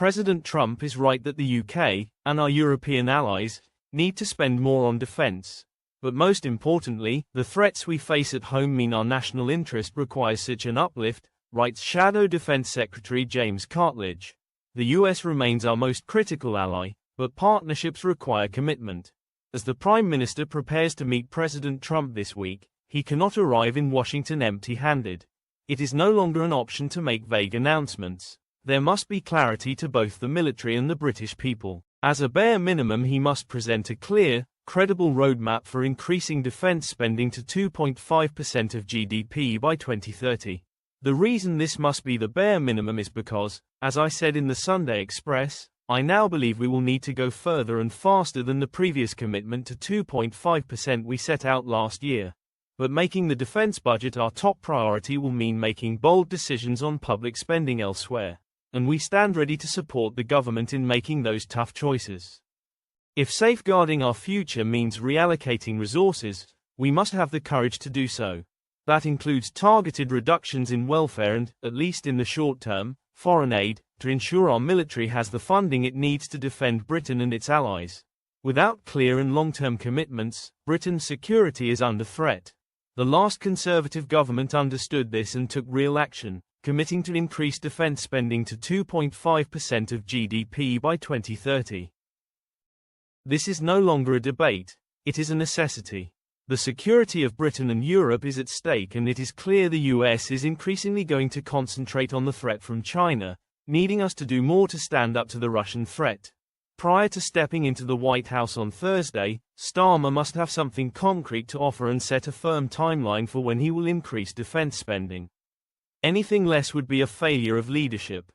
President Trump is right that the UK, and our European allies, need to spend more on defense. But most importantly, the threats we face at home mean our national interest requires such an uplift, writes Shadow Defense Secretary James Cartledge. The US remains our most critical ally, but partnerships require commitment. As the Prime Minister prepares to meet President Trump this week, he cannot arrive in Washington empty-handed. It is no longer an option to make vague announcements. There must be clarity to both the military and the British people. As a bare minimum, he must present a clear, credible roadmap for increasing defense spending to 2.5% of GDP by 2030. The reason this must be the bare minimum is because, as I said in the Sunday Express, I now believe we will need to go further and faster than the previous commitment to 2.5% we set out last year. But making the defense budget our top priority will mean making bold decisions on public spending elsewhere, and we stand ready to support the government in making those tough choices. If safeguarding our future means reallocating resources, we must have the courage to do so. That includes targeted reductions in welfare and, at least in the short term, foreign aid, to ensure our military has the funding it needs to defend Britain and its allies. Without clear and long-term commitments, Britain's security is under threat. The last Conservative government understood this and took real action, committing to increase defense spending to 2.5% of GDP by 2030. This is no longer a debate, it is a necessity. The security of Britain and Europe is at stake, and it is clear the US is increasingly going to concentrate on the threat from China, needing us to do more to stand up to the Russian threat. Prior to stepping into the White House on Thursday, Starmer must have something concrete to offer and set a firm timeline for when he will increase defense spending. Anything less would be a failure of leadership.